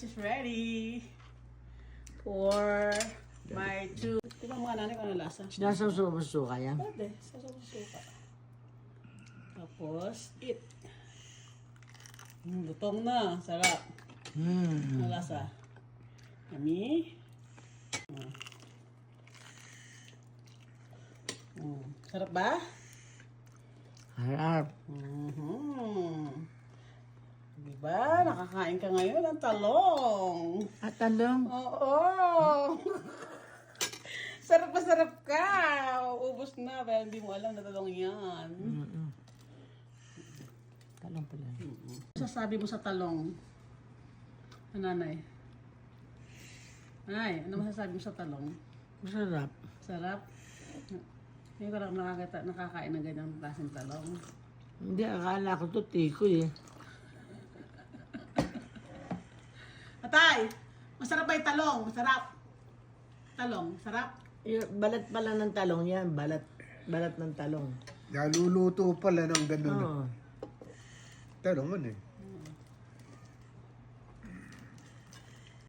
rice is ready for my two. Di ba mga nanay kung ano lasa? Sinasawsaw-suka yan. Pwede, suka. Tapos, eat. Lutong na. Sarap. Ano lasa? Yummy. Sarap ba? Harap. Diba? Nakakain ka ngayon ng talong. At talong. Oo. Sarap na sarap ka. Ubus na pero hindi mo alam na talong yan. Talong pala. Ano sasabi mo sa talong? Nanay? Ay, ano masasabi mo sa talong? Masarap. Sarap? Hindi ko lang nakakain ng ganyang klaseng talong. Hindi, akala ko to tikoy eh. Atay! Masarap ba yung talong? Masarap? Talong, sarap? Yung balat pala ng talong yan. Balat ng talong. Naluluto pala ng ganun. Oo. Talong man eh.